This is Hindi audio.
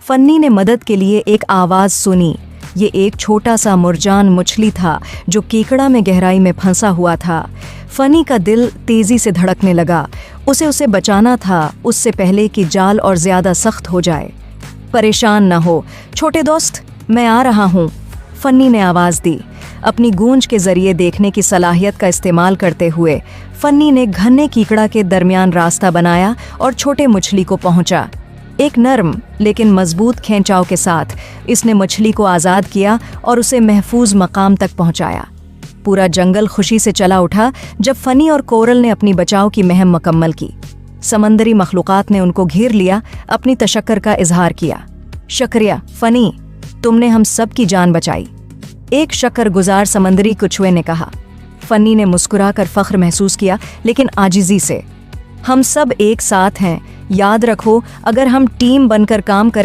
फन्नी ने मदद के लिए एक आवाज़ सुनी। ये एक छोटा सा मुरजान मछली था जो केकड़ा में गहराई में फंसा हुआ था। फनी का दिल तेजी से धड़कने लगा। उसे बचाना था, उससे पहले कि जाल और ज़्यादा सख्त हो जाए। परेशान न हो छोटे दोस्त, मैं आ रहा हूँ, फन्नी ने आवाज़ दी। अपनी गूंज के जरिए देखने की सलाहियत का इस्तेमाल करते हुए फन्नी ने घने कीकड़ा के दरमियान रास्ता बनाया और छोटे मछली को पहुंचा। एक नर्म लेकिन मजबूत खींचाव के साथ इसने मछली को आज़ाद किया और उसे महफूज मकाम तक पहुंचाया। पूरा जंगल खुशी से चला उठा जब फनी और कोरल ने अपनी बचाव की मुहिम मुकम्मल की। समंदरी मखलूक़ात ने उनको घेर लिया, अपनी तशक्कर का इजहार किया। शुक्रिया फनी, तुमने हम सब की जान बचाई, एक शक्करगुजार समंदरी कछुए ने कहा। फनी ने मुस्कुराकर फख्र महसूस किया, लेकिन आजिज़ी से। हम सब एक साथ हैं, याद रखो, अगर हम टीम बनकर काम करें